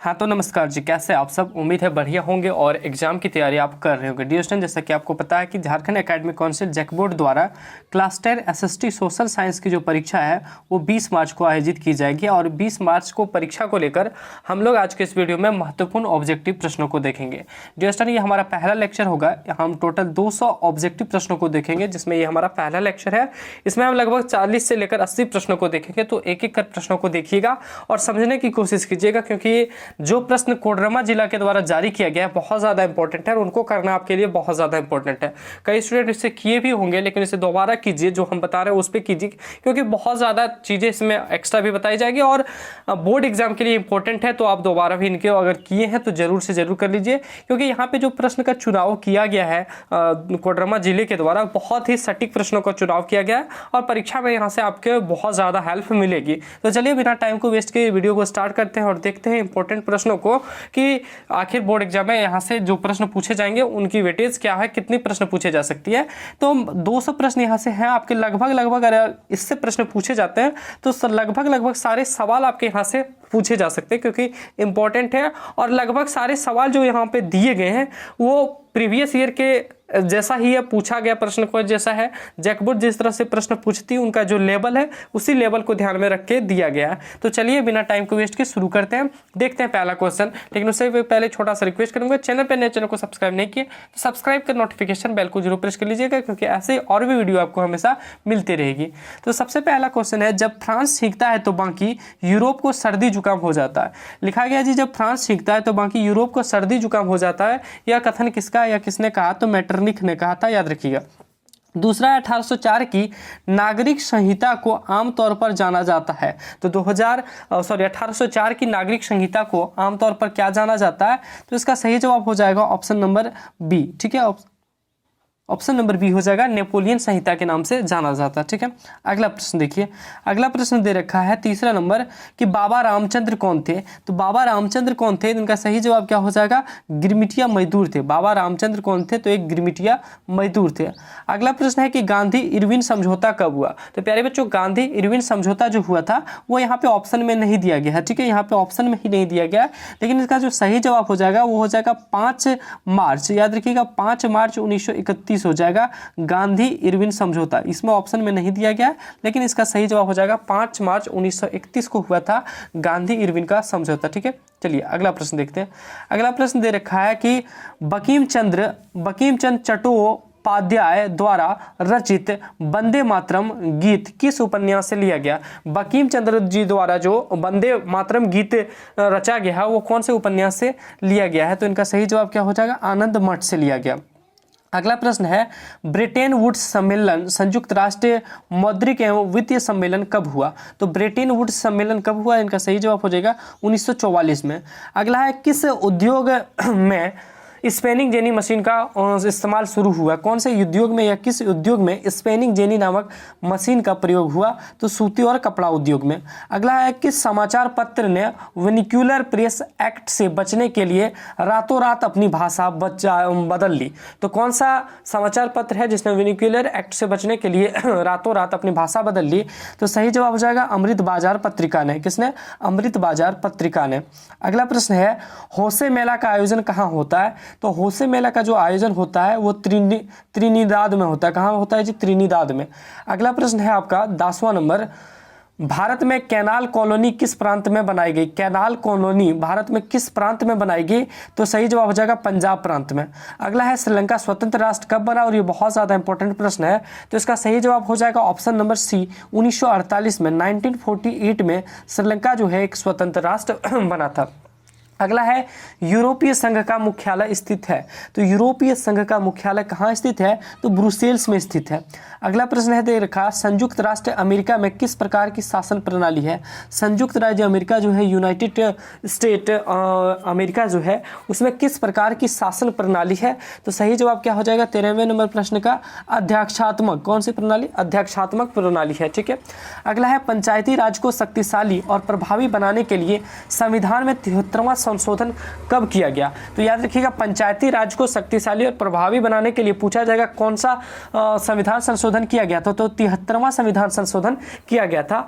हाँ तो नमस्कार जी, कैसे आप सब। उम्मीद है बढ़िया होंगे और एग्जाम की तैयारी आप कर रहे होंगे। डियर स्टूडेंट, जैसा कि आपको पता है कि Jharkhand academic council JAC board द्वारा क्लास 10 एसएसटी सोशल साइंस की जो परीक्षा है वो 20 मार्च को आयोजित की जाएगी और 20 मार्च को परीक्षा को लेकर हम लोग आज के इस वीडियो में महत्वपूर्ण ऑब्जेक्टिव प्रश्नों को देखेंगे। डियर स्टूडेंट, ये हमारा पहला लेक्चर होगा। हम टोटल 200 ऑब्जेक्टिव प्रश्नों को देखेंगे, जिसमें ये हमारा पहला लेक्चर है। इसमें हम लगभग 40 से लेकर 80 प्रश्नों को देखेंगे। तो एक एक कर प्रश्नों को देखिएगा और समझने की कोशिश कीजिएगा, क्योंकि जो प्रश्न कोडरमा जिला के द्वारा जारी किया गया है बहुत ज़्यादा इंपॉर्टेंट है और उनको करना आपके लिए बहुत ज़्यादा इंपॉर्टेंट है। कई स्टूडेंट इससे किए भी होंगे, लेकिन इसे दोबारा कीजिए, जो हम बता रहे हैं उस पर कीजिए, क्योंकि बहुत ज़्यादा चीज़ें इसमें एक्स्ट्रा भी बताई जाएगी और बोर्ड एग्जाम के लिए इंपॉर्टेंट है। तो आप दोबारा भी इनके अगर किए हैं तो जरूर से जरूर कर लीजिए, क्योंकि यहाँ पे जो प्रश्न का चुनाव किया गया है कोडरमा जिले के द्वारा, बहुत ही सटीक प्रश्नों का चुनाव किया गया है और परीक्षा में यहाँ से आपके बहुत ज़्यादा हेल्प मिलेगी। तो चलिए बिना टाइम को वेस्ट किए वीडियो को स्टार्ट करते हैं और देखते हैं इंपॉर्टेंट प्रश्नों को कि आखिर बोर्ड एग्जाम में यहाँ से जो प्रश्न पूछे जाएंगे उनकी वेटेज क्या है, कितने प्रश्न पूछे जा सकती है। तो 200 प्रश्न यहाँ से हैं आपके। लगभग अगर इससे प्रश्न पूछे जाते हैं तो लगभग सारे सवाल आपके यहाँ से पूछे जा सकते हैं, क्योंकि इंपॉर्टेंट है और लगभग सारे सवाल जो यहाँ पे दिए गए हैं वो प्रीवियस ईयर के जैसा ही है, पूछा गया प्रश्न को जैसा है। जैक बोर्ड जिस तरह से प्रश्न पूछती है उनका जो लेवल है उसी लेवल को ध्यान में रख के दिया गया है। तो चलिए बिना टाइम को वेस्ट के शुरू करते हैं, देखते हैं पहला क्वेश्चन। लेकिन उससे पहले छोटा सा रिक्वेस्ट करूंगा, चैनल पर नए चैनल को सब्सक्राइब नहीं किए तो सब्सक्राइब कर नोटिफिकेशन बेल को जरूर प्रेस कर लीजिएगा, क्योंकि ऐसे और भी वीडियो आपको हमेशा मिलती रहेगी। तो सबसे पहला क्वेश्चन है, जब फ्रांस छींकता है तो बाकी यूरोप को सर्दी जुकाम हो जाता है। लिखा गया जी, जब फ्रांस छींकता है तो बाकी यूरोप को सर्दी जुकाम हो जाता है। यह कथन किसका या किसने कहा? तो मेटरनिख ने कहा था, याद रखिएगा। दूसरा, 1804 की नागरिक संहिता को आमतौर पर जाना जाता है। तो 1804 की नागरिक संहिता को आमतौर पर क्या जाना जाता है? तो इसका सही जवाब हो जाएगा ऑप्शन नंबर बी। ठीक है, ऑप्शन नंबर बी हो जाएगा, नेपोलियन संहिता के नाम से जाना जाता है। ठीक है, अगला प्रश्न देखिए। अगला प्रश्न दे रखा है तीसरा नंबर कि बाबा रामचंद्र कौन थे? तो बाबा रामचंद्र कौन थे? इनका सही जवाब क्या हो जाएगा? गिरमिटिया मजदूर थे। बाबा रामचंद्र कौन थे? तो एक गिरमिटिया मजदूर थे। अगला प्रश्न है कि गांधी इरविन समझौता कब हुआ? तो प्यारे बच्चों, गांधी इरविन समझौता जो हुआ था वो यहाँ पे ऑप्शन में नहीं दिया गया है। ठीक है, यहाँ पे ऑप्शन में ही नहीं दिया गया, लेकिन इसका जो सही जवाब हो जाएगा वो हो जाएगा 5 मार्च। याद रखिएगा, 5 मार्च 1931 हो जाएगा गांधी इरविन समझौता। इसमें ऑप्शन में नहीं दिया गया, लेकिन इसका सही जवाब हो जाएगा 5 मार्च 1931 को हुआ था गांधी इरविन का समझौता। ठीक है, चलिए अगला प्रश्न देखते हैं। अगला प्रश्न दे रखा है कि बंकिम चंद्र चट्टोपाध्याय द्वारा रचित वंदे मातरम गीत किस उपन्यास से लिया गया? बंकिम चंद्र जी द्वारा जो वंदे मातरम गीत रचा गया है वो कौन से उपन्यास से लिया गया है? तो इनका सही जवाब क्या हो जाएगा? आनंद मठ से लिया गया। अगला प्रश्न है, ब्रेटन वुड्स सम्मेलन संयुक्त राष्ट्र मौद्रिक एवं वित्तीय सम्मेलन कब हुआ? तो ब्रेटन वुड्स सम्मेलन कब हुआ? इनका सही जवाब हो जाएगा 1944 में। अगला है, किस उद्योग में स्पेनिंग जेनी मशीन का इस्तेमाल शुरू हुआ? कौन से उद्योग में या किस उद्योग में स्पेनिंग जेनी नामक मशीन का प्रयोग हुआ? तो सूती और कपड़ा उद्योग में। अगला है, किस समाचार पत्र ने वर्निक्यूलर प्रेस एक्ट से बचने के लिए रातों रात अपनी भाषा बदल ली? तो कौन सा समाचार पत्र है जिसने वर्निक्यूलर एक्ट से बचने के लिए रातों रात अपनी भाषा बदल ली? तो सही जवाब हो जाएगा अमृत बाजार पत्रिका ने। किसने? अमृत बाजार पत्रिका ने। अगला प्रश्न है, होसे मेला का आयोजन कहाँ होता है? तो होसे मेला का जो आयोजन होता है वो त्रिनिदाद में होता है। कहाँ होता है जी? त्रिनिदाद में। अगला प्रश्न है आपका 10वां नंबर, भारत में कैनाल कॉलोनी किस प्रांत में बनाई गई? कैनाल कॉलोनी भारत में किस प्रांत में बनाई गई? तो सही जवाब हो जाएगा पंजाब प्रांत में। अगला है, श्रीलंका स्वतंत्र राष्ट्र कब बना? और ये बहुत ज़्यादा इंपॉर्टेंट प्रश्न है, तो इसका सही जवाब हो जाएगा ऑप्शन नंबर सी, 1948 में। 1948 में श्रीलंका जो है एक स्वतंत्र राष्ट्र बना था। अगला है, यूरोपीय संघ का मुख्यालय स्थित है। तो यूरोपीय संघ का मुख्यालय कहाँ स्थित है? तो ब्रुसेल्स में स्थित है। अगला प्रश्न है दे रखा, संयुक्त राष्ट्र अमेरिका में किस प्रकार की शासन प्रणाली है? संयुक्त राज्य अमेरिका जो है, यूनाइटेड स्टेट अमेरिका जो है, उसमें किस प्रकार की शासन प्रणाली है? तो सही जवाब क्या हो जाएगा 13वें नंबर प्रश्न का? अध्यक्षात्मक। कौन सी प्रणाली? अध्यक्षात्मक प्रणाली है। ठीक है, अगला है, पंचायती राज को शक्तिशाली और प्रभावी बनाने के लिए संविधान में 73वां संशोधन कब किया गया? तो याद रखिएगा, पंचायती राज को शक्तिशाली और प्रभावी बनाने के लिए पूछा जाएगा कौन सा संविधान संशोधन किया गया था, तो 73वां संविधान संशोधन किया गया था।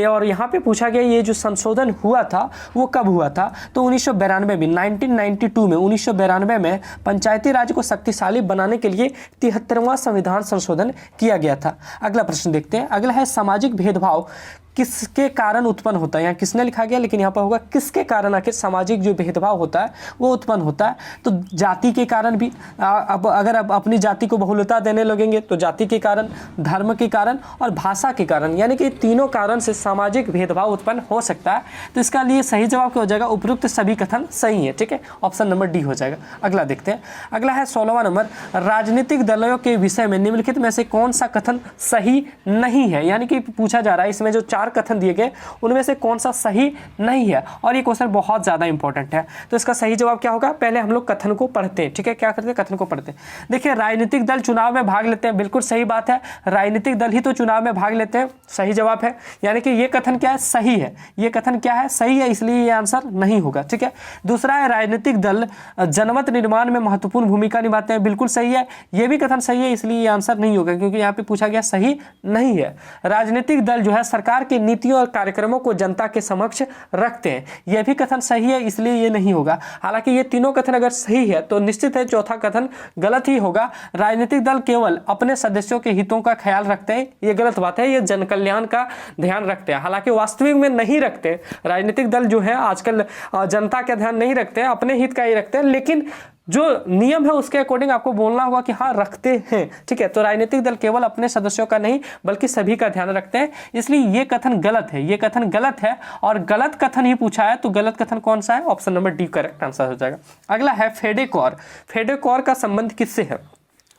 और यहाँ पे पूछा गया ये जो संशोधन हुआ था वो कब हुआ था, तो 1992 में, 1992 में, 1992 में पंचायती राज को शक्तिशाली बनाने के लिए 73वां संविधान संशोधन किया गया था। अगला प्रश्न देखते हैं। अगला है सामाजिक भेदभाव किसके कारण उत्पन्न होता है? यहाँ किसने लिखा गया, लेकिन यहाँ पर होगा किसके कारण आखिर सामाजिक जो भेदभाव होता है वो उत्पन्न होता है। तो जाति के कारण भी, अब अगर आप अपनी जाति को बहुलता देने लगेंगे तो जाति के कारण, धर्म के कारण और भाषा के कारण, यानी कि तीनों कारण से सामाजिक भेदभाव उत्पन्न हो सकता है। तो इसका लिए सही जवाब क्या हो जाएगा? उपयुक्त सभी कथन सही है। ठीक है, ऑप्शन नंबर डी हो जाएगा। अगला देखते हैं। अगला है 16वां नंबर, राजनीतिक दलों के विषय में निम्नलिखित में से कौन सा कथन सही नहीं है? यानी कि पूछा जा रहा है इसमें जो 4 कथन दिए गए उनमें से कौन सा सही नहीं है, और ये क्वेश्चन बहुत ज्यादा इंपॉर्टेंट है। तो इसका सही जवाब क्या होगा? पहले हम लोग कथन को पढ़ते हैं। ठीक है, क्या करते हैं? कथन को पढ़ते हैं। देखिए, राजनीतिक दल चुनाव में भाग लेते हैं, बिल्कुल सही बात है, राजनीतिक दल ही तो चुनाव में भाग लेते हैं, सही जवाब है। यानी कि ये कथन क्या है? सही है। ये कथन क्या है? सही है, इसलिए ये आंसर नहीं होगा। ठीक है, दूसरा है राजनीतिक दल जनमत निर्माण में महत्वपूर्ण भूमिका निभाते हैं, बिल्कुल सही है, ये भी कथन सही है, इसलिए ये आंसर नहीं होगा, क्योंकि यहाँ पे पूछा गया सही नहीं है। राजनीतिक दल जो है सरकार की नीतियों और कार्यक्रमों को जनता के समक्ष रखते हैं, यह भी कथन सही है, इसलिए ये नहीं होगा। हालांकि ये तीनों कथन अगर सही है तो निश्चित है चौथा कथन गलत ही होगा। राजनीतिक दल केवल अपने सदस्यों के हितों का ख्याल रखते हैं, ये गलत बात है, ये जन कल्याण का ध्यान रखते हैं, हालांकि वास्तविक में नहीं रखते। राजनीतिक दल जो है आजकल जनता का ध्यान नहीं रखते, अपने हित का ही रखते हैं, लेकिन जो नियम है उसके अकॉर्डिंग आपको बोलना होगा कि हाँ रखते हैं। ठीक है, तो राजनीतिक दल केवल अपने सदस्यों का नहीं बल्कि सभी का ध्यान रखते हैं, इसलिए ये कथन गलत है, ये कथन गलत है, और गलत कथन ही पूछा है तो गलत कथन कौन सा है? Option number D correct answer हो जाएगा। अगला है फेडेकॉर। फेडेकॉर का संबंध किससे है?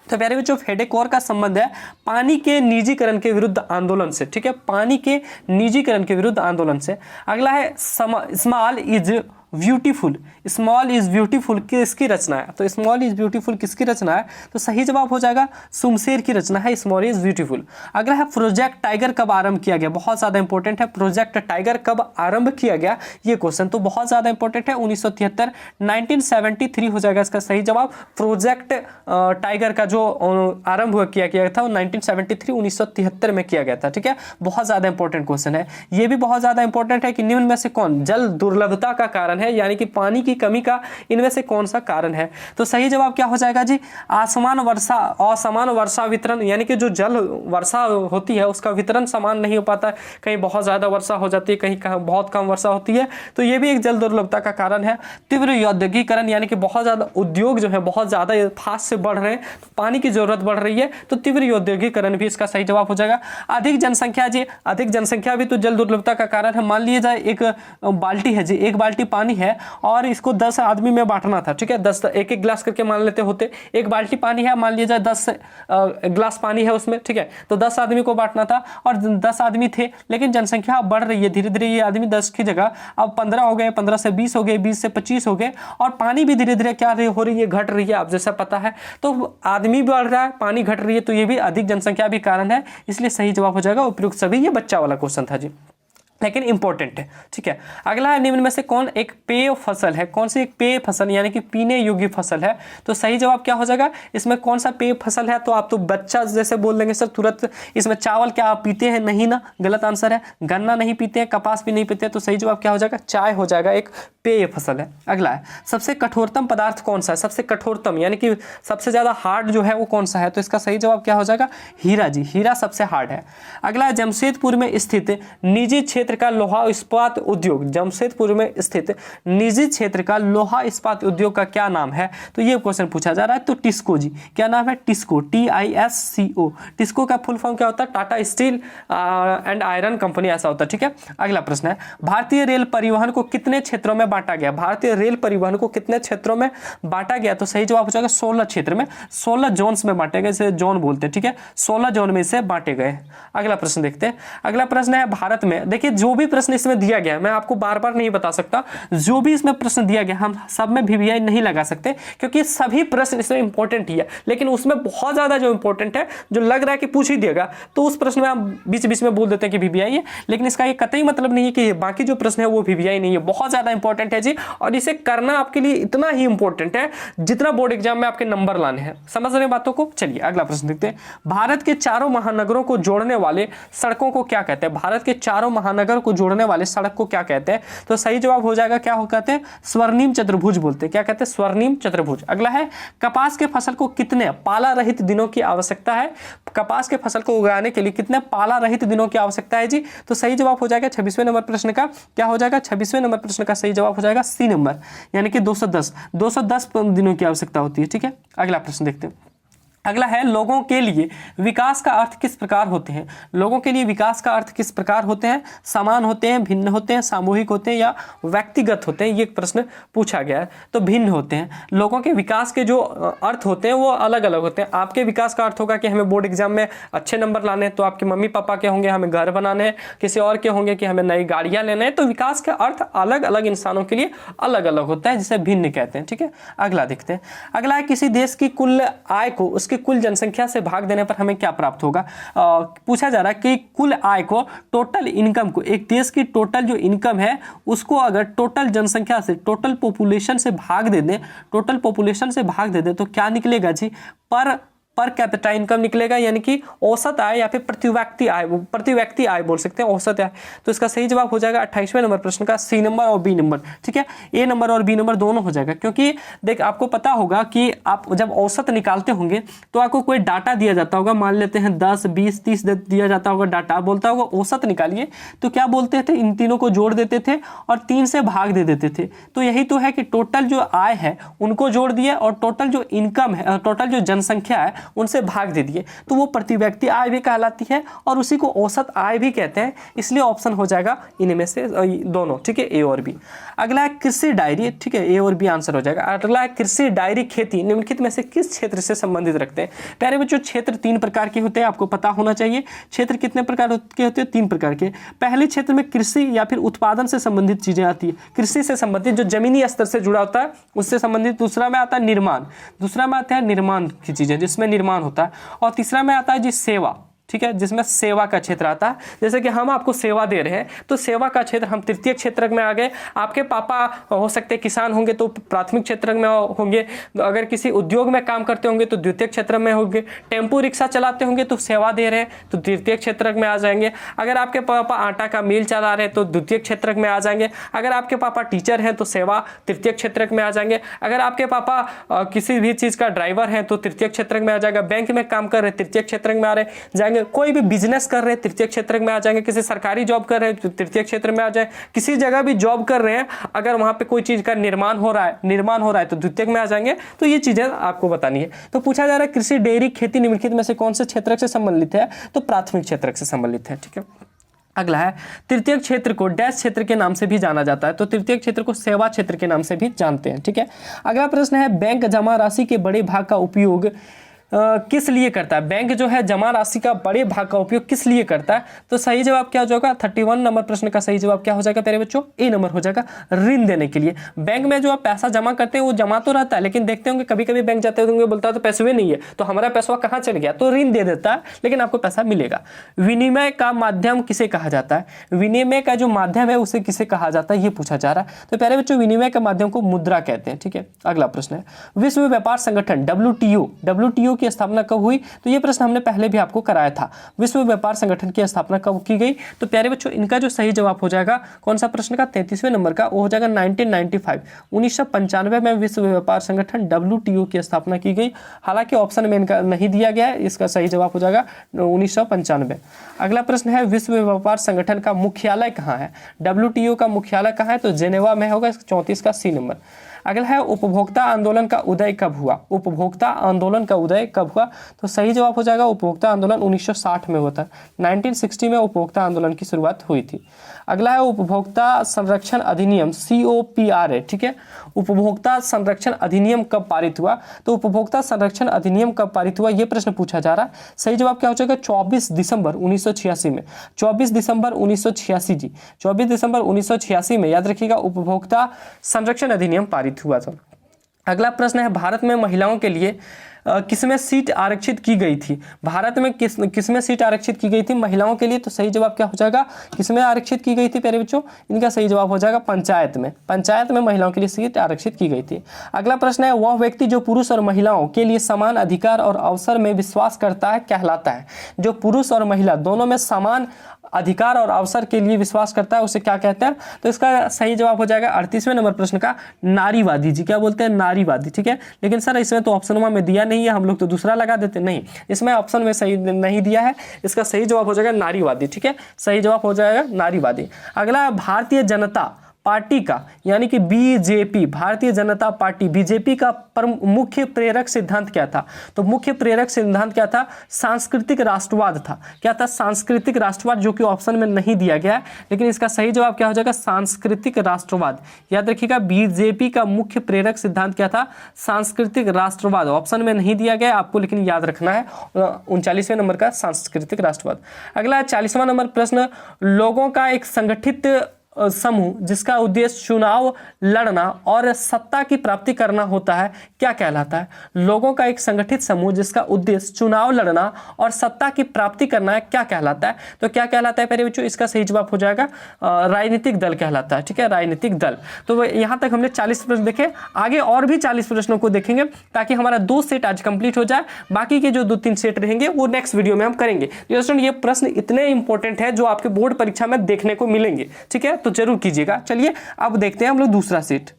तो प्यारे बच्चों, फेडेकॉर का संबंध है पानी के निजीकरण के विरुद्ध आंदोलन से। ठीक है, पानी के निजीकरण के विरुद्ध आंदोलन से। अगला है small is beautiful. Small is beautiful किसकी रचना है? तो स्मॉल इज ब्यूटीफुल किसकी रचना है? तो सही जवाब हो जाएगा सुमशेर की रचना है स्मॉल इज ब्यूटीफुल। अगला है प्रोजेक्ट टाइगर कब आरंभ किया गया? बहुत ज्यादा इंपॉर्टेंट है, प्रोजेक्ट टाइगर कब आरंभ किया गया ये क्वेश्चन तो बहुत ज्यादा इंपॉर्टेंट है। 1973 1973 हो जाएगा इसका सही जवाब। प्रोजेक्ट टाइगर का जो आरंभ किया गया था वो 1973 में किया गया था। ठीक है, बहुत ज्यादा इंपॉर्टेंट क्वेश्चन है। ये भी बहुत ज्यादा इंपॉर्टेंट है कि निम्न में से कौन जल दुर्लभता का कारण है, यानी कि पानी की कमी का इनमें से कौन सा कारण है? तो सही जवाब क्या हो जाएगा जी? असमान वर्षा वितरण, यानी कि जो जल वर्षा होती है उसका वितरण समान नहीं हो पाता है, कहीं बहुत ज्यादा वर्षा हो जाती है, कहीं बहुत कम वर्षा होती है, तो ये भी एक जल दुर्लभता का कारण है। तीव्र औद्योगिकरण, यानी कि बहुत ज्यादा उद्योग जो है बहुत ज्यादा फास्ट से बढ़ रहे हैं, तो पानी की जरूरत बढ़ रही है, तो तीव्र औद्योगिकरण भी इसका सही जवाब हो जाएगा। अधिक जनसंख्या जी, अधिक जनसंख्या भी तो जल दुर्लभता का कारण है। मान लीजिए जाए एक बाल्टी है जी, एक बाल्टी पानी है और इसको 10 आदमी में बांटना था। ठीक है, 10 एक एक गिलास करके मान लेते होते, एक बाल्टी पानी है, मान लीजिए 10 गिलास पानी है उसमें। ठीक है, तो 10 आदमी को बांटना था और 10 आदमी थे, लेकिन जनसंख्या बढ़ रही है धीरे धीरे, ये आदमी 10 की जगह अब 15 हो गए, 15 से 20 हो गए, 20 से 25 हो गए, और पानी भी धीरे धीरे क्या हो रही है? घट रही है। आप जैसा पता है तो आदमी बढ़ रहा है, पानी घट रही है, तो ये भी अधिक जनसंख्या भी कारण है, इसलिए सही जवाब हो जाएगा उपयुक्त सभी। ये बच्चा वाला क्वेश्चन था जी, लेकिन इंपॉर्टेंट है। ठीक है, अगला है निम्न में से कौन एक पेय फसल है? कौन सी एक पेय फसल यानी कि पीने योग्य फसल है? तो सही जवाब क्या हो जाएगा? इसमें कौन सा पेय फसल है? तो आप तो बच्चा जैसे बोल देंगे सर तुरंत, इसमें चावल क्या आप पीते हैं? नहीं ना, गलत आंसर है। गन्ना नहीं पीते हैं, कपास भी नहीं पीते हैं, तो सही जवाब क्या हो जाएगा? चाय हो जाएगा, एक पेय फसल है। अगला है सबसे कठोरतम पदार्थ कौन सा है? सबसे कठोरतम यानी कि सबसे ज्यादा हार्ड जो है वो कौन सा है? तो इसका सही जवाब क्या हो जाएगा? हीरा जी, हीरा सबसे हार्ड है। अगला है जमशेदपुर में स्थित निजी क्षेत्र का लोहा इस्पात उद्योग। जमशेदपुर में स्थित निजी क्षेत्र का लोहा इस्पात उद्योग का क्या नाम है? तो ये क्वेश्चन पूछा जा रहा है। तो टिस्को जी, क्या नाम है? टिस्को, TISCO। टिस्को का फुल फॉर्म क्या होता है? Tata steel and iron company, ऐसा होता है। ठीक है, अगला प्रश्न है भारतीय रेल परिवहन को कितने क्षेत्रों में बांटा गया? भारतीय रेल परिवहन को कितने क्षेत्रों में बांटा गया? तो सही जवाब हो जाएगा 16 क्षेत्र में, 16 जोन्स में बांटे गए, इसे जोन बोलते हैं। ठीक है, 16 जोन में इसे बांटे गए। अगला प्रश्न देखते हैं। अगला प्रश्न है भारत में, देखिए जो भी प्रश्न इसमें दिया गया, मैं आपको बार बार नहीं बता सकता, जो भी इसमें प्रश्न दिया गया हम सब में VVI नहीं लगा सकते, क्योंकि सभी प्रश्न इसमें इंपॉर्टेंट ही है, लेकिन उसमें बहुत ज्यादा जो इंपॉर्टेंट है, जो लग रहा है कि पूछ ही देगा, तो उस प्रश्न में हम बीच बीच में बोल देते हैं कि VVI है, लेकिन इसका ये कतई मतलब नहीं है कि बाकी जो प्रश्न है वो VVI नहीं है। बहुत ज्यादा इंपॉर्टेंट इंपॉर्टेंट है जी, और इसे करना आपके लिए इतना ही इंपॉर्टेंट है जितना बोर्ड एग्जाम में आपके नंबर लाने हैं। समझ रहे हैं बातों को? चलिए अगला प्रश्न देखते हैं। भारत के चारों महानगरों को जोड़ने वाले सड़कों को क्या कहते हैं? भारत के चारों महानगर को जोड़ने वाले सड़क को क्या कहते हैं? तो सही जवाब हो जाएगा, क्या हो कहते हैं? स्वर्णिम चतुर्भुज बोलते हैं। क्या कहते हैं? स्वर्णिम चतुर्भुज। अगला है, कपास के फसल को कितने पाला रहित दिनों की आवश्यकता है? कपास के फसल को उगाने के लिए कितने पाला रहित दिनों की आवश्यकता है जी? तो सही जवाब हो जाएगा 26वें नंबर प्रश्न का, क्या हो जाएगा? 26वें नंबर प्रश्न का सही जवाब हो जाएगा सी नंबर, यानी कि 210 दिनों की आवश्यकता होती है। ठीक है, अगला प्रश्न देखते हैं। अगला है, लोगों के लिए विकास का अर्थ किस प्रकार होते हैं? लोगों के लिए विकास का अर्थ किस प्रकार होते हैं? समान होते हैं, भिन्न होते हैं, सामूहिक होते हैं या व्यक्तिगत होते हैं? ये प्रश्न पूछा गया है, तो भिन्न होते हैं। लोगों के विकास के जो अर्थ होते हैं वो अलग अलग होते हैं। आपके विकास का अर्थ होगा कि हमें बोर्ड एग्जाम में अच्छे नंबर लाने हैं, तो आपके मम्मी पापा के होंगे हमें घर बनाने हैं, किसी और के होंगे कि हमें नई गाड़ियां लेना है। तो विकास का अर्थ अलग अलग इंसानों के लिए अलग अलग होता है, जिसे भिन्न कहते हैं। ठीक है, अगला देखते हैं। अगला है, किसी देश की कुल आय को उसकी कुल जनसंख्या से भाग देने पर हमें क्या प्राप्त होगा? पूछा जा रहा है कि कुल आय को, टोटल इनकम को, एक देश की टोटल जो इनकम है उसको अगर टोटल जनसंख्या से, टोटल पॉपुलेशन से भाग दे दें, टोटल पॉपुलेशन से भाग दे दें तो क्या निकलेगा जी? पर कैपिटा इनकम निकलेगा, यानी कि औसत आय या फिर प्रति व्यक्ति आय बोल सकते हैं, औसत आय। तो इसका सही जवाब हो जाएगा 28वें नंबर प्रश्न का सी नंबर और बी नंबर। ठीक है, ए नंबर और बी नंबर दोनों हो जाएगा, क्योंकि देख आपको पता होगा कि आप जब औसत निकालते होंगे तो आपको कोई डाटा दिया जाता होगा, मान लेते हैं 10, 20, 30 दिया जाता होगा डाटा, बोलता होगा औसत निकालिए, तो क्या बोलते थे? इन तीनों को जोड़ देते थे और 3 से भाग दे देते थे। तो यही तो है कि टोटल जो आय है उनको जोड़ दिए और टोटल जो इनकम है, टोटल जो जनसंख्या है उनसे भाग दे दिए, तो वो प्रति व्यक्ति आय भी कहलाती है और उसी को औसत आय भी कहते हैं। इसलिए ऑप्शन हो जाएगा इनमें से दोनों। ठीक है, ए और बी। अगला है कृषि डायरी। ठीक है, ए और बी आंसर हो जाएगा। अगला है, कृषि डायरी खेती निम्नलिखित में से किस क्षेत्र से संबंधित रखते हैं? प्यारे बच्चों, क्षेत्र 3 प्रकार के होते हैं, आपको पता होना चाहिए। क्षेत्र कितने प्रकार के होते हैं? 3 प्रकार के। पहले क्षेत्र में कृषि या फिर उत्पादन से संबंधित चीजें आती है, कृषि से संबंधित जो जमीनी स्तर से जुड़ा होता है उससे संबंधित। दूसरा में आता है निर्माण, दूसरा में आता है निर्माण की चीजें जिसमें निर्माण होता है, और तीसरा में आता है जी सेवा। ठीक है, जिसमें सेवा का क्षेत्र आता है। जैसे कि हम आपको सेवा दे रहे हैं तो सेवा का क्षेत्र हम तृतीय क्षेत्र में आ गए। आपके पापा हो सकते हैं किसान होंगे तो प्राथमिक क्षेत्र में होंगे, अगर किसी उद्योग में काम करते होंगे तो द्वितीय क्षेत्र में होंगे, टेम्पो रिक्शा चलाते होंगे तो सेवा दे रहे हैं तो तृतीय क्षेत्र में आ जाएंगे, अगर आपके पापा आटा का मिल चला रहे हैं तो द्वितीय क्षेत्र में आ जाएंगे, अगर आपके पापा टीचर हैं तो सेवा तृतीय क्षेत्र में आ जाएंगे, अगर आपके पापा किसी भी चीज़ का ड्राइवर हैं तो तृतीय क्षेत्र में आ जाएगा, बैंक में काम कर रहे हैं तृतीय क्षेत्र में आ रहे जाएंगे, कोई भी बिजनेस कर रहे हैं तृतीय क्षेत्र में आ जाएंगे, किसी सरकारी जॉब कर रहे हैं तो तृतीय क्षेत्र में आ जाए, किसी जगह भी जॉब कर रहे हैं अगर वहां पे कोई चीज का निर्माण हो रहा है तो द्वितीय में आ जाएंगे। तो ये चीजें आपको बतानी है। तो पूछा जा रहा है कृषि डेयरी खेती निम्नलिखित में से कौन से क्षेत्र से संबंधित है? तो प्राथमिक क्षेत्र से संबंधित है। ठीक है, अगला है, तृतीय क्षेत्र को डैश क्षेत्र के नाम से भी जाना जाता है, तो तृतीय क्षेत्र को सेवा क्षेत्र के नाम से भी जानते हैं। ठीक है, अगला प्रश्न है, बैंक जमा राशि के बड़े भाग का उपयोग किस लिए करता है? बैंक जो है जमा राशि का बड़े भाग का उपयोग किस लिए करता है? तो सही जवाब क्या हो जाएगा? 31 नंबर प्रश्न का सही जवाब क्या हो जाएगा प्यारे बच्चों? ए नंबर हो जाएगा, ऋण देने के लिए। बैंक में जो आप पैसा जमा करते हैं वो जमा तो रहता है, लेकिन देखते होंगे कभी कभी बैंक जाते होंगे, बोलता है तो पैसे नहीं है, तो हमारा पैसा कहाँ चल गया? तो ऋण दे देता है, लेकिन आपको पैसा मिलेगा। विनिमय का माध्यम किसे कहा जाता है? विनिमय का जो माध्यम है उसे किसे कहा जाता है, ये पूछा जा रहा है। तो प्यारे बच्चों, विनिमय के माध्यम को मुद्रा कहते हैं। ठीक है, अगला प्रश्न है, विश्व व्यापार संगठन WTO की स्थापना कब हुई? तो ये प्रश्न हमने पहले भी आपको कराया था। विश्व व्यापार संगठन की स्थापना कब की गई? तो प्यारे बच्चों, इनका जो सही जवाब हो जाएगा कौन सा प्रश्न का? 33वें नंबर का, वो हो जाएगा 1995। 1995 में विश्व व्यापार संगठन WTO की स्थापना की गई। हालांकि ऑप्शन में इनका नहीं दिया गया है, इसका सही जवाब हो जाएगा 1995। अगला प्रश्न है, विश्व व्यापार संगठन का मुख्यालय कहाँ है? WTO का मुख्यालय कहाँ है? तो जेनेवा में होगा, 34 का सी नंबर। अगला है, उपभोक्ता आंदोलन का उदय कब हुआ? उपभोक्ता आंदोलन का उदय कब हुआ? तो सही जवाब हो जाएगा, उपभोक्ता आंदोलन 1960 में होता है। 1960 में उपभोक्ता आंदोलन की शुरुआत हुई थी। अगला है, उपभोक्ता संरक्षण अधिनियम COPRA। ठीक है, उपभोक्ता संरक्षण अधिनियम कब पारित हुआ? तो उपभोक्ता संरक्षण अधिनियम कब पारित हुआ, यह प्रश्न पूछा जा रहा है। सही जवाब क्या हो जाएगा? 24 दिसंबर 1986 में। 24 दिसंबर 1986 जी, 24 दिसंबर 1986 में, याद रखिएगा, उपभोक्ता संरक्षण अधिनियम पारित हुआ था। अगला प्रश्न है, भारत में महिलाओं के लिए किसमें सीट आरक्षित की गई थी? भारत में किसमें सीट आरक्षित की गई थी महिलाओं के लिए? तो सही जवाब क्या हो जाएगा, किसमें आरक्षित की गई थी प्यारे बच्चों? इनका सही जवाब हो जाएगा पंचायत में। पंचायत में महिलाओं के लिए सीट आरक्षित की गई थी। अगला प्रश्न है, वह व्यक्ति जो पुरुष और महिलाओं के लिए समान अधिकार और अवसर में विश्वास करता है कहलाता है? जो पुरुष और महिला दोनों में समान अधिकार और अवसर के लिए विश्वास करता है उसे क्या कहते हैं? तो इसका सही जवाब हो जाएगा 38वें नंबर प्रश्न का नारीवादी जी। क्या बोलते हैं? नारीवादी। ठीक है, लेकिन सर इसमें तो ऑप्शन में दिया नहीं है, हम लोग तो दूसरा लगा देते। नहीं, इसमें ऑप्शन में सही नहीं दिया है, इसका सही जवाब हो जाएगा नारीवादी। ठीक है, सही जवाब हो जाएगा नारीवादी। अगला, भारतीय जनता पार्टी का यानी कि BJP, Bharatiya Janata party BJP का मुख्य प्रेरक सिद्धांत क्या था? तो मुख्य प्रेरक सिद्धांत क्या था? सांस्कृतिक राष्ट्रवाद था। क्या था? सांस्कृतिक राष्ट्रवाद, जो कि ऑप्शन में नहीं दिया गया है, लेकिन इसका सही जवाब क्या हो जाएगा? सांस्कृतिक राष्ट्रवाद। याद रखिएगा, बीजेपी का मुख्य प्रेरक सिद्धांत क्या था? सांस्कृतिक राष्ट्रवाद। ऑप्शन में नहीं दिया गया आपको, लेकिन याद रखना है 39वें नंबर का सांस्कृतिक राष्ट्रवाद। अगला 40वां नंबर प्रश्न, लोगों का एक संगठित समूह जिसका उद्देश्य चुनाव लड़ना और सत्ता की प्राप्ति करना होता है क्या कहलाता है? लोगों का एक संगठित समूह जिसका उद्देश्य चुनाव लड़ना और सत्ता की प्राप्ति करना है क्या कहलाता है? तो क्या कहलाता है प्यारे बच्चों? इसका सही जवाब हो जाएगा राजनीतिक दल कहलाता है। ठीक है, राजनीतिक दल। तो यहाँ तक हमने 40 प्रश्न देखे, आगे और भी 40 प्रश्नों को देखेंगे ताकि हमारा 2 सेट आज कंप्लीट हो जाए। बाकी के जो 2-3 सेट रहेंगे वो नेक्स्ट वीडियो में हम करेंगे। ये प्रश्न इतने इंपॉर्टेंट है जो आपके बोर्ड परीक्षा में देखने को मिलेंगे। ठीक है, तो जरूर कीजिएगा। चलिए अब देखते हैं हम लोग दूसरा सेट।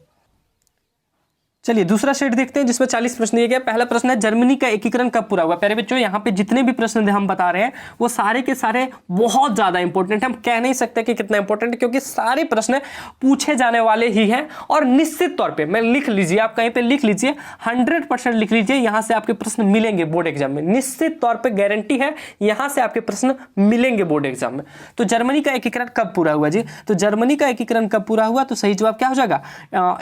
चलिए दूसरा सेट देखते हैं जिसमें 40 प्रश्न दिए गए। पहला प्रश्न है, जर्मनी का एकीकरण कब पूरा हुआ? प्यारे बच्चों, यहाँ पे जितने भी प्रश्न हम बता रहे हैं वो सारे के सारे बहुत ज्यादा इंपॉर्टेंट है। हम कह नहीं सकते कि कितना इंपॉर्टेंट है, क्योंकि सारे प्रश्न पूछे जाने वाले ही हैं। और निश्चित तौर पे मैं लिख लीजिए, आप कहीं पे लिख लीजिए, 100% लिख लीजिए, यहां से आपके प्रश्न मिलेंगे बोर्ड एग्जाम में। निश्चित तौर पर गारंटी है, यहां से आपके प्रश्न मिलेंगे बोर्ड एग्जाम में। तो जर्मनी का एकीकरण कब पूरा हुआ जी? तो जर्मनी का एकीकरण कब पूरा हुआ? तो सही जवाब क्या हो जाएगा?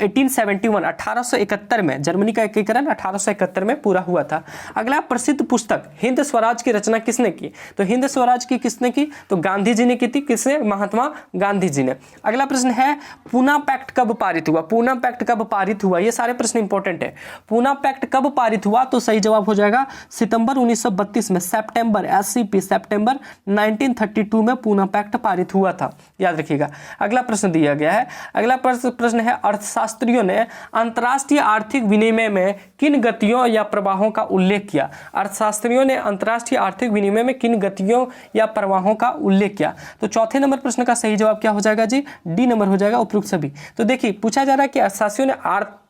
1871 में। जर्मनी का एकीकरण 1871 में पूरा हुआ था। अगला, प्रसिद्ध पुस्तक हिंद स्वराज की रचना किसने की? तो हिंद स्वराज की किसने की? तो गांधी जी ने की थी। किसने? महात्मा गांधी जी ने। अगला प्रश्न है, पूना पैक्ट कब पारित हुआ? पूना पैक्ट कब पारित हुआ? ये सारे प्रश्न इंपॉर्टेंट है। पूना पैक्ट कब पारित हुआ? तो सही जवाब हो जाएगा सितंबर 1932 में। सितंबर SCP सितंबर 1932 में पूना पैक्ट पारित हुआ था, याद रखिएगा। अगला प्रश्न दिया गया है। अगला प्रश्न है, अर्थशास्त्रियों ने अंतरराष्ट्रीय आर्थिक विनिमय में किन गतियों या प्रवाहों का उल्लेख किया? अर्थशास्त्रियों ने अंतरराष्ट्रीय आर्थिक विनिमय में किन गतियों या प्रवाहों का उल्लेख किया? तो चौथे नंबर प्रश्न का सही जवाब क्या हो जाएगा जी? डी नंबर हो जाएगा, उपयुक्त सभी। तो देखिए पूछा जा रहा है कि अर्थशास्त्रियों ने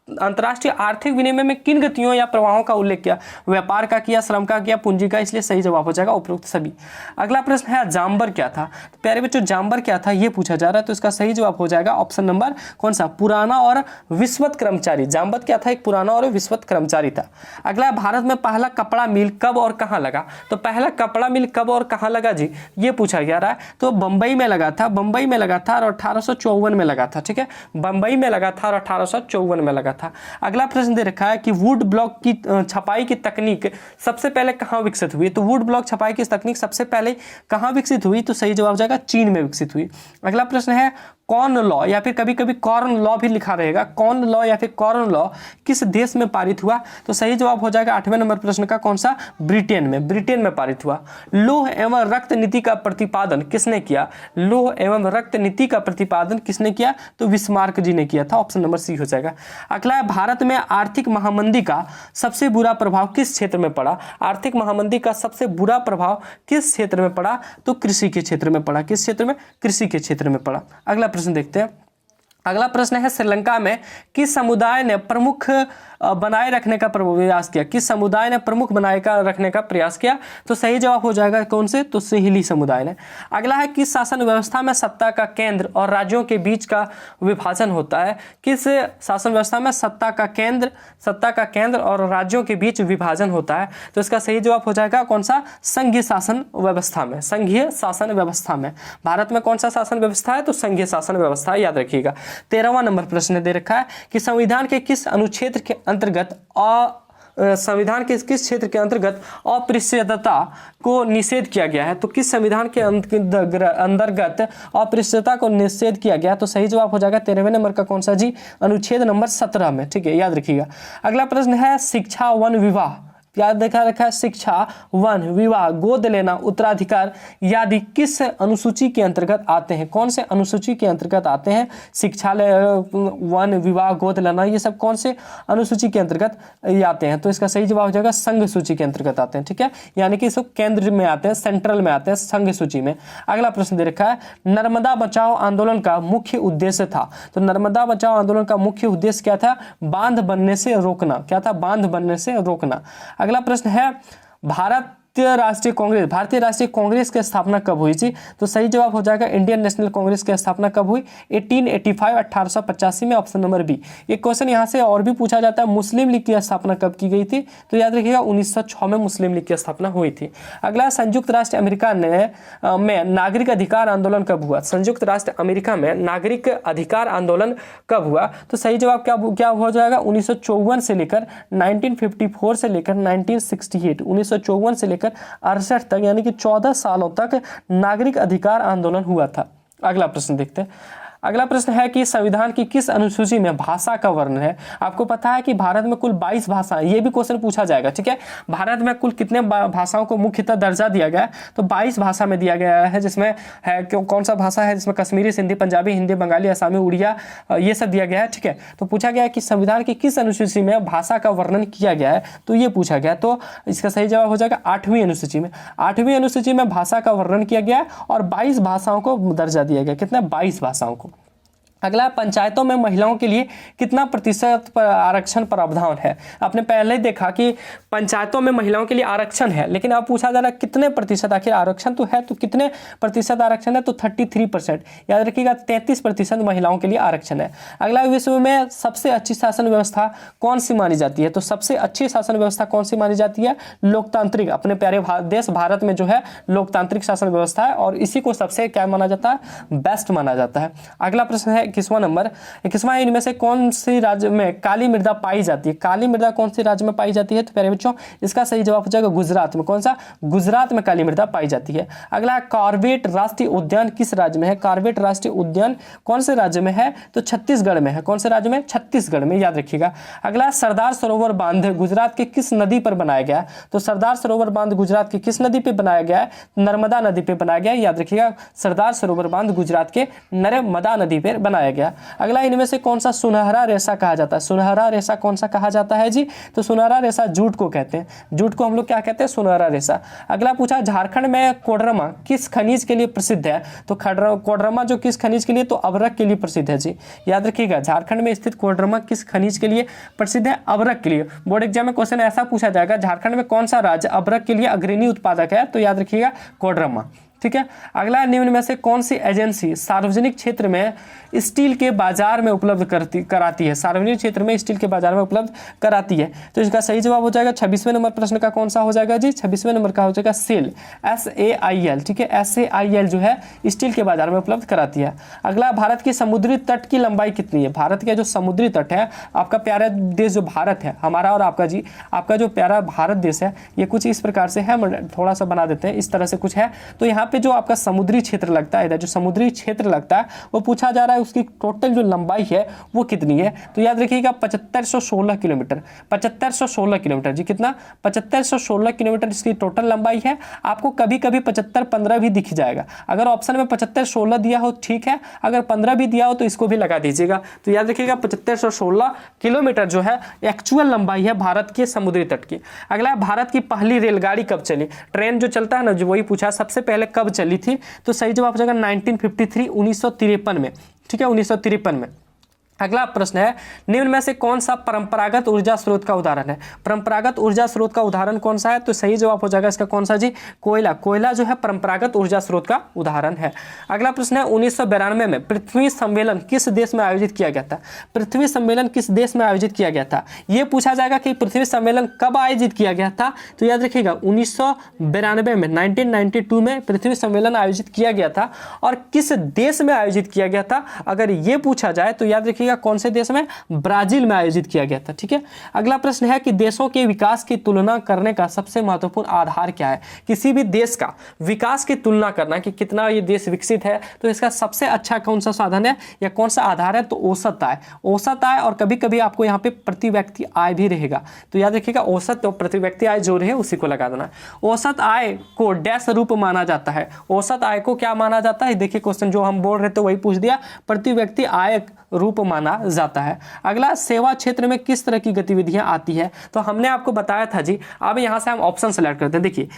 अंतरराष्ट्रीय आर्थिक विनिमय में किन गतियों या प्रवाहों का उल्लेख किया? व्यापार का किया, श्रम का किया, पूंजी का, इसलिए सही जवाब हो जाएगा उपयुक्त सभी। अगला प्रश्न है, जाम्बर क्या था? तो प्यारे बच्चों, जाम्बर क्या था ये पूछा जा रहा है, तो इसका सही जवाब हो जाएगा ऑप्शन नंबर कौन सा? पुराना और विश्वत कर्मचारी। जाम्बर क्या था? एक पुराना और विश्वत कर्मचारी था। अगला, भारत में पहला कपड़ा मिल कब और कहां लगा? तो पहला कपड़ा मिल कब और कहां लगा जी, ये पूछा जा रहा है। तो बंबई में लगा था, बंबई में लगा था और 1854 में लगा था। ठीक है, बंबई में लगा था और 1854 में लगा था। अगला प्रश्न दे रखा है कि वुड ब्लॉक की छपाई की तकनीक सबसे पहले कहां विकसित हुई? तो वुड ब्लॉक छपाई की तकनीक सबसे पहले कहां विकसित हुई? तो सही जवाब हो जाएगा चीन में विकसित हुई। अगला प्रश्न है, कॉर्न लॉ या फिर कभी कभी कॉर्न लॉ भी लिखा रहेगा, कॉर्न लॉ या फिर कॉर्न लॉ किस देश में पारित हुआ? तो सही जवाब हो जाएगा 8वें नंबर प्रश्न का कौन सा? ब्रिटेन में। ब्रिटेन में पारित हुआ। लौह एवं रक्त नीति का प्रतिपादन किसने किया? लौह एवं रक्त नीति का प्रतिपादन किसने किया? तो बिस्मार्क जी ने किया था, ऑप्शन नंबर सी हो जाएगा। अगला, भारत में आर्थिक महामंदी का सबसे बुरा प्रभाव किस क्षेत्र में पड़ा? आर्थिक महामंदी का सबसे बुरा प्रभाव किस क्षेत्र में पड़ा? तो कृषि के क्षेत्र में पड़ा। किस क्षेत्र में? कृषि के क्षेत्र में पड़ा। अगला प्रश्न देखते हैं। अगला प्रश्न है, श्रीलंका में किस समुदाय ने प्रमुख बनाए रखने का प्रयास किया? किस समुदाय ने प्रमुख बनाए रखने का प्रयास किया? तो सही जवाब हो जाएगा कौन से? तो सिंहली समुदाय ने। अगला है, किस शासन व्यवस्था में सत्ता का केंद्र और राज्यों के बीच का विभाजन होता है? किस शासन व्यवस्था में सत्ता का केंद्र और राज्यों के बीच विभाजन होता है? तो इसका सही जवाब हो जाएगा कौन सा? संघीय शासन व्यवस्था में। संघीय शासन व्यवस्था में। भारत में कौन सा शासन व्यवस्था है? तो संघीय शासन व्यवस्था, याद रखिएगा। 13वां नंबर प्रश्न दे रखा है कि संविधान के किस अनुच्छेद के अंतर्गत संविधान के किस क्षेत्र के अंतर्गत अपृश्यता को निषेध किया गया है? तो किस संविधान के अंतर्गत अपृश्यता को निषेध किया गया? तो सही जवाब हो जाएगा 13वें नंबर का कौन सा जी? अनुच्छेद नंबर 17 में। ठीक है, याद रखिएगा। अगला प्रश्न है, शिक्षा वन विवाह क्या देखा रखा है, शिक्षा, वन, विवाह, गोद लेना, उत्तराधिकार आदि किस अनुसूची के अंतर्गत आते हैं? कौन से अनुसूची के अंतर्गत आते हैं? शिक्षा, वन, विवाह, गोद लेना, ये सब कौन से अनुसूची के अंतर्गत आते हैं? तो इसका सही जवाब हो जाएगा संघ सूची के अंतर्गत आते हैं। ठीक है, यानी कि सब केंद्र में आते हैं, सेंट्रल में आते हैं, संघ सूची में। अगला प्रश्न दे रखा है, नर्मदा बचाओ आंदोलन का मुख्य उद्देश्य था। तो नर्मदा बचाओ आंदोलन का मुख्य उद्देश्य क्या था? बांध बनने से रोकना। क्या था? बांध बनने से रोकना। अगला प्रश्न है, भारतीय राष्ट्रीय कांग्रेस की स्थापना कब हुई थी? तो सही जवाब हो जाएगा इंडियन नेशनल कांग्रेस की स्थापना कब हुई? 1885, 1885 में, ऑप्शन नंबर बी। ये क्वेश्चन यहाँ से और भी पूछा जाता है, मुस्लिम लीग की स्थापना कब की गई थी? तो याद रखिएगा 1906 में मुस्लिम लीग की स्थापना हुई थी। अगला, संयुक्त राष्ट्र अमेरिका में नागरिक अधिकार आंदोलन कब हुआ? संयुक्त राष्ट्र अमेरिका में नागरिक अधिकार आंदोलन कब हुआ? तो सही जवाब क्या हो जाएगा? 1954 से लेकर 1954 से लेकर 1968, 1954 से लेकर 68 तक, यानी कि 14 सालों तक नागरिक अधिकार आंदोलन हुआ था। अगला प्रश्न देखते हैं। अगला प्रश्न है कि संविधान की किस अनुसूची में भाषा का वर्णन है? आपको पता है कि भारत में कुल 22 भाषाएं, ये भी क्वेश्चन पूछा जाएगा। ठीक है, भारत में कुल कितने भाषाओं को मुख्यतः दर्जा दिया गया है? तो 22 भाषा में दिया गया है, जिसमें है कौन सा भाषा है जिसमें कश्मीरी, सिंधी, पंजाबी, हिंदी, बंगाली, असमी, उड़िया, ये सब दिया गया है। ठीक है, तो पूछा गया है कि संविधान की किस अनुसूची में भाषा का वर्णन किया गया है? तो ये पूछा गया, तो इसका सही जवाब हो जाएगा 8वीं अनुसूची में। 8वीं अनुसूची में भाषा का वर्णन किया गया और 22 भाषाओं को दर्जा दिया गया। कितना? 22 भाषाओं को। अगला, पंचायतों में महिलाओं के लिए कितना प्रतिशत पर आरक्षण प्रावधान है? आपने पहले ही देखा कि पंचायतों में महिलाओं के लिए आरक्षण है, लेकिन अब पूछा जा रहा है कितने प्रतिशत? आखिर आरक्षण तो है, तो कितने प्रतिशत आरक्षण है? तो 33%। याद रखिएगा 33% महिलाओं के लिए आरक्षण है। अगला, विश्व में सबसे अच्छी शासन व्यवस्था कौन सी मानी जाती है? तो सबसे अच्छी शासन व्यवस्था कौन सी मानी जाती है? लोकतांत्रिक। अपने प्यारे देश भारत में जो है लोकतांत्रिक शासन व्यवस्था है, और इसी को सबसे क्या माना जाता है? बेस्ट माना जाता है। अगला प्रश्न है 21वां नंबर, 21वां, इनमें से कौन सी राज्य में काली मृदा पाई जाती है? काली मृदा कौन सी राज्य में पाई जाती है? तो प्यारे बच्चों, इसका सही जवाब हो जाएगा गुजरात में। कौन सा? गुजरात में काली मृदा पाई जाती है। अगला, कॉर्बेट राष्ट्रीय उद्यान किस राज्य में है? कॉर्बेट राष्ट्रीय उद्यान कौन से राज्य में है? तो छत्तीसगढ़ में है। कौन से राज्य में? छत्तीसगढ़ में, याद रखिएगा। अगला, सरदार सरोवर बांध गुजरात के किस नदी पर बनाया गया? तो सरदार सरोवर बांध गुजरात की किस नदी पर बनाया गया है? नर्मदा नदी पर बनाया गया। याद रखिएगा, सरदार सरोवर बांध गुजरात के नर्मदा नदी पर बनाया गया। अगला, इनमें से कौन सा सुनहरा रेशा कहा जाता है? सुनहरा रेशा कौन सा कहा जाता है जी? तो सुनहरा रेशा जूट को कहते हैं। जूट को हम लोग क्या कहते हैं? सुनहरा रेशा। अगला पूछा, झारखंड में कोडरमा किस खनिज के लिए प्रसिद्ध है? तो कोडरमा जो किस खनिज के लिए? तो अभ्रक के लिए प्रसिद्ध है जी। याद रखिएगा, झारखंड में स्थित कोडरमा किस खनिज के लिए प्रसिद्ध है? अभ्रक के लिए। बोर्ड एग्जाम में क्वेश्चन ऐसा पूछा जाएगा, झारखंड में कौन सा राज्य अभ्रक के लिए अग्रणी उत्पादक है? तो याद रखिएगा कोडरमा। ठीक है, अगला, निम्न में से कौन सी एजेंसी सार्वजनिक क्षेत्र में स्टील के बाजार में उपलब्ध कराती है? सार्वजनिक क्षेत्र में स्टील के बाजार में उपलब्ध कराती है। तो इसका सही जवाब हो जाएगा 26वें नंबर प्रश्न का कौन सा हो जाएगा जी? 26वें नंबर का हो जाएगा सेल, SAIL। ठीक है, SAIL जो है स्टील के बाजार में उपलब्ध कराती है। अगला, भारत की समुद्री तट की लंबाई कितनी है? भारत का जो समुद्री तट है, आपका प्यारा देश जो भारत है, हमारा और आपका जी, आपका जो प्यारा भारत देश है, ये कुछ इस प्रकार से है, थोड़ा सा बना देते हैं, इस तरह से कुछ है। तो यहाँ पे जो आपका समुद्री क्षेत्र लगता है, इधर जो समुद्री क्षेत्र लगता है, वो पूछा जा रहा है उसकी टोटल जो लंबाई है वो कितनी है? तो याद रखिएगा 7516 किलोमीटर। 7516 किलोमीटर जी। कितना? 7516 किलोमीटर इसकी टोटल लंबाई है। आपको कभी कभी 7515 भी दिख जाएगा। अगर ऑप्शन में 7516 दिया हो ठीक है, अगर 15 भी दिया हो तो इसको भी लगा दीजिएगा। तो याद रखिएगा 7516 किलोमीटर जो है एक्चुअल लंबाई है भारत के समुद्री तट की। अगला, भारत की पहली रेलगाड़ी कब चली? ट्रेन जो चलता है ना, जो वही पूछा सबसे पहले कब चली थी? तो सही जवाब हो जाएगा 1953, 1953 में। ठीक है, 1953 में। अगला प्रश्न है, निम्न में से कौन सा परंपरागत ऊर्जा स्रोत का उदाहरण है? परंपरागत ऊर्जा स्रोत का उदाहरण कौन सा है? तो सही जवाब हो जाएगा इसका कौन सा जी? कोयला। कोयला जो है परंपरागत ऊर्जा स्रोत का उदाहरण है। अगला प्रश्न है, 1992 में पृथ्वी सम्मेलन किस देश में आयोजित किया गया था? पृथ्वी सम्मेलन किस देश में आयोजित किया गया था? यह पूछा जाएगा कि पृथ्वी सम्मेलन कब आयोजित किया गया था। तो याद रखिएगा 1992 में, 1992 में पृथ्वी सम्मेलन आयोजित किया गया था। और किस देश में आयोजित किया गया था अगर ये पूछा जाए तो याद रखिए रखिएगा कौन से देश में, ब्राजील में आयोजित किया गया था। ठीक है, अगला प्रश्न है कि देशों के विकास की तुलना करने का सबसे महत्वपूर्ण आधार क्या है। किसी भी देश का विकास की तुलना करना कि कितना ये देश विकसित है, तो इसका सबसे अच्छा कौन सा साधन है या कौन सा आधार है, तो औसत आय। औसत आय, और कभी कभी आपको यहाँ पे प्रति व्यक्ति आय भी रहेगा, तो याद रखिएगा औसत और प्रति व्यक्ति आय जो रहे उसी को लगा देना। औसत आय को डैश रूप माना जाता है। औसत आय को क्या माना जाता है, देखिए क्वेश्चन जो हम बोल रहे थे वही पूछ दिया, प्रति व्यक्ति आय रूप माना जाता है। अगला, सेवा क्षेत्र में किस तरह की गतिविधियां आती है, तो हमने आपको बताया था जी। अब यहां से हम ऑप्शन सेलेक्ट करते हैं। देखिए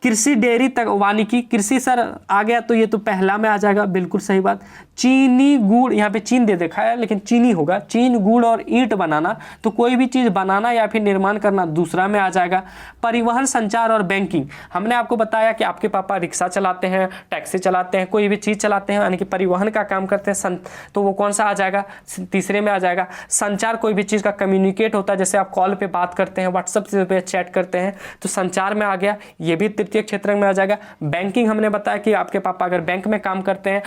कृषि, डेयरी तक, वानिकी, कृषि सर आ गया तो ये तो पहला में आ जाएगा, बिल्कुल सही बात। चीनी, गुड़, यहाँ पे चीन दे देखा है लेकिन चीनी होगा। चीन, गुड़ और ईंट बनाना, तो कोई भी चीज़ बनाना या फिर निर्माण करना दूसरा में आ जाएगा। परिवहन, संचार और बैंकिंग, हमने आपको बताया कि आपके पापा रिक्शा चलाते हैं, टैक्सी चलाते हैं, कोई भी चीज़ चलाते हैं, यानी कि परिवहन का काम करते हैं, तो वो कौन सा आ जाएगा, तीसरे में आ जाएगा। संचार, कोई भी चीज़ का कम्युनिकेट होता है, जैसे आप कॉल पर बात करते हैं, व्हाट्सएप पे चैट करते हैं, तो संचार में आ गया, ये भी तृतीय क्षेत्र में आ जाएगा। बैंकिंग, हमने बताया कि आपके पापा अगर बैंक में काम करते हैं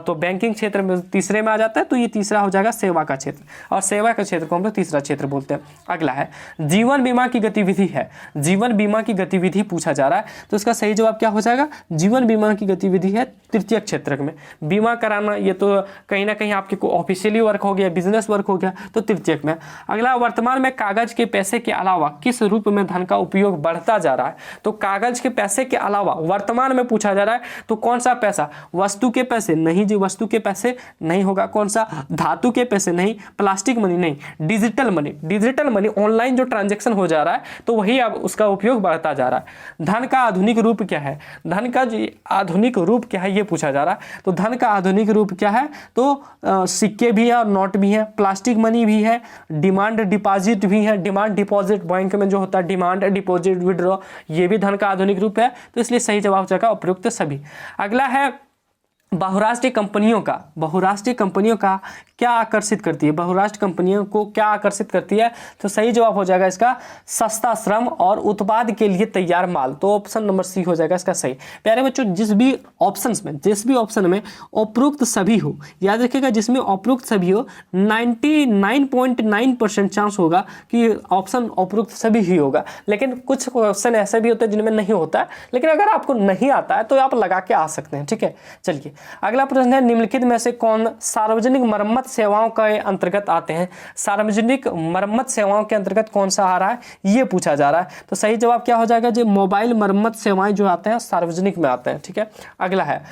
तो बैंकिंग क्षेत्र में तीसरे में आ जाता है, तो ये तीसरा हो जाएगा सेवा का क्षेत्र, और सेवा का क्षेत्र को हम लोग तीसरा क्षेत्र बोलते हैं। अगला है जीवन बीमा की गतिविधि है। जीवन बीमा की गतिविधि पूछा जा रहा है, तो इसका सही जवाब क्या हो जाएगा, जीवन बीमा की गतिविधि है तृतीय क्षेत्र में। बीमा कराना, ये तो कहीं ना कहीं आपके को ऑफिशियली वर्क हो गया, बिजनेस वर्क हो गया, तो तृतीयक में। अगला, वर्तमान में कागज के पैसे के अलावा किस रूप में धन का उपयोग बढ़ता जा रहा है, तो कागज के पैसे के अलावा वर्तमान में पूछा जा रहा है, तो कौन सा पैसा, वस्तु के पैसे नहीं जी, वस्तु के पैसे नहीं होगा। कौन सा, धातु के पैसे नहीं, प्लास्टिक मनी नहीं, digital money. Digital money, online जो ट्रांजैक्शन हो जा रहा है, तो वही अब उसका उपयोग बढ़ता जा रहा है। धन का आधुनिक रूप क्या है, धन का जी आधुनिक रूप क्या है, ये पूछा जा रहा है। तो धन का आधुनिक रूप क्या है, तो सिक्के भी है और नोट भी है, प्लास्टिक मनी भी है, डिमांड डिपॉजिट भी है। डिमांड डिपॉजिट बैंक में जो होता है, डिमांड डिपॉजिट विड्रॉ, ये भी धन का आधुनिक रूप है, तो इसलिए सही जवाब हो जाएगा उपयुक्त सभी। अगला है बहुराष्ट्रीय कंपनियों का। बहुराष्ट्रीय कंपनियों का क्या आकर्षित करती है, बहुराष्ट्रीय कंपनियों को क्या आकर्षित करती है, तो सही जवाब हो जाएगा इसका सस्ता श्रम और उत्पाद के लिए तैयार माल, तो ऑप्शन नंबर सी हो जाएगा इसका सही। प्यारे बच्चों, जिस भी ऑप्शन में उपरोक्त सभी हो, याद रखिएगा जिसमें उपरोक्त सभी हो, 99.9% चांस होगा कि ऑप्शन उपरोक्त सभी ही होगा। लेकिन कुछ क्वेश्चन ऐसे भी होते हैं जिनमें नहीं होता है, लेकिन अगर आपको नहीं आता है तो आप लगा के आ सकते हैं। ठीक है, चलिए अगला प्रश्न है, निम्नलिखित में से कौन सार्वजनिक मरम्मत सेवाओं के अंतर्गत आते हैं। सार्वजनिक मरम्मत सेवाओं के अंतर्गत कौन सा आ रहा है, ये पूछा जा रहा है, तो सही जवाब क्या हो जाएगा, जो मोबाइल मरम्मत सेवाएं जो आते हैं सार्वजनिक में आते हैं। ठीक है, अगला है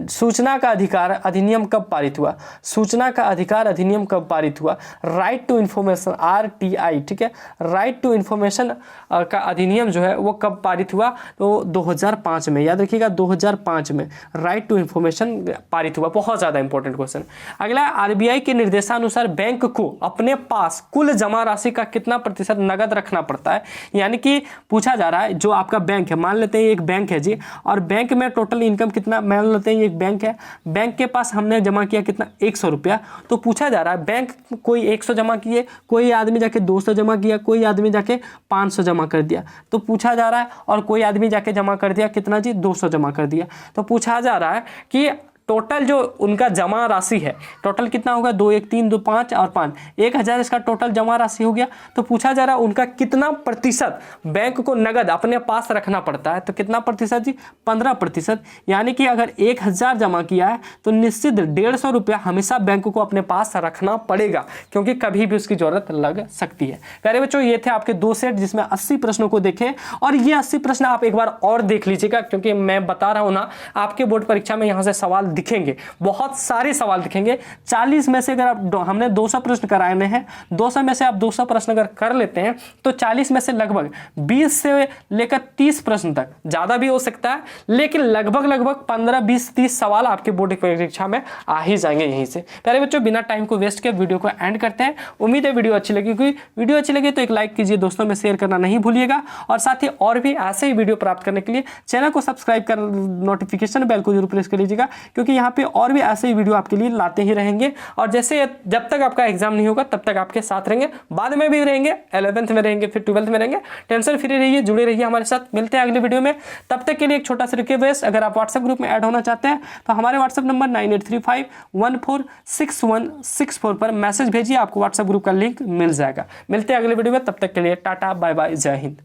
सूचना का अधिकार अधिनियम कब पारित हुआ। सूचना का अधिकार अधिनियम कब पारित हुआ, राइट टू इंफॉर्मेशन, RTI। ठीक है, राइट टू इंफॉर्मेशन का अधिनियम जो है वो कब पारित हुआ, तो 2005 में, याद रखिएगा 2005 में राइट टू इंफॉर्मेशन पारित हुआ। बहुत ज्यादा इंपॉर्टेंट क्वेश्चन। अगला, RBI के निर्देशानुसार बैंक को अपने पास कुल जमा राशि का कितना प्रतिशत नगद रखना पड़ता है। यानी कि पूछा जा रहा है, जो आपका बैंक है, मान लेते हैं एक बैंक है जी, और बैंक में टोटल इनकम कितना, मान लेते हैं एक बैंक है, बैंक के पास हमने जमा किया कितना, 100 रुपया। तो पूछा जा रहा है बैंक कोई 100 जमा किए, कोई आदमी जाके 200 जमा किया, कोई आदमी जाके 500 जमा कर दिया, तो पूछा जा रहा है, और कोई आदमी जाके जमा कर दिया कितना जी, 200 जमा कर दिया। तो पूछा जा रहा है कि टोटल जो उनका जमा राशि है, टोटल कितना होगा, 2 1 3 2 5 और 5, 1000 इसका टोटल जमा राशि हो गया। तो पूछा जा रहा है उनका कितना प्रतिशत बैंक को नगद अपने पास रखना पड़ता है, तो कितना प्रतिशत जी, 15%। यानी कि अगर 1000 जमा किया है तो निश्चित 150 रुपया हमेशा बैंक को अपने पास रखना पड़ेगा, क्योंकि कभी भी उसकी जरूरत लग सकती है। प्यारे बच्चों, ये थे आपके 2 सेट जिसमें 80 प्रश्नों को देखें, और ये 80 प्रश्न आप एक बार और देख लीजिएगा, क्योंकि मैं बता रहा हूं ना, आपके बोर्ड परीक्षा में यहां से सवाल दिखेंगे, बहुत सारे सवाल दिखेंगे। 40 में से अगर आप, हमने 200 प्रश्न कराए हैं, 200 में से आप 200 प्रश्न अगर कर लेते हैं तो 40 में से लगभग 20 से लेकर 30 प्रश्न तक, ज्यादा भी हो सकता है, लेकिन लगभग 15 20 30 सवाल आपके बोर्ड परीक्षा में आ ही जाएंगे यहीं से। प्यारे बच्चों, बिना टाइम को वेस्ट किए वीडियो को एंड करते हैं। उम्मीद है वीडियो अच्छी लगी होगी। वीडियो अच्छी लगी तो एक लाइक कीजिए, दोस्तों में शेयर करना नहीं भूलिएगा, और साथ ही और भी ऐसे ही वीडियो प्राप्त करने के लिए चैनल को सब्सक्राइब कर नोटिफिकेशन बेल को जरूर प्रेस कर लीजिएगा, क्योंकि क्योंकि यहाँ पे और भी ऐसे ही वीडियो आपके लिए लाते ही रहेंगे। और जैसे जब तक आपका एग्जाम नहीं होगा तब तक आपके साथ रहेंगे, बाद में भी रहेंगे, 11th में रहेंगे, फिर 12th में रहेंगे। टेंशन फ्री रहिए, जुड़े रहिए हमारे साथ। मिलते हैं अगले वीडियो में, तब तक के लिए एक छोटा सा रिक्वेस्ट, अगर आप व्हाट्सएप ग्रुप में ऐड होना चाहते हैं तो हमारे व्हाट्सएप नंबर 9835146164 पर मैसेज भेजिए, आपको व्हाट्सएप ग्रुप का लिंक मिल जाएगा। मिलते हैं अगले वीडियो में, तब तक के लिए टाटा बाय बाय, जय हिंद।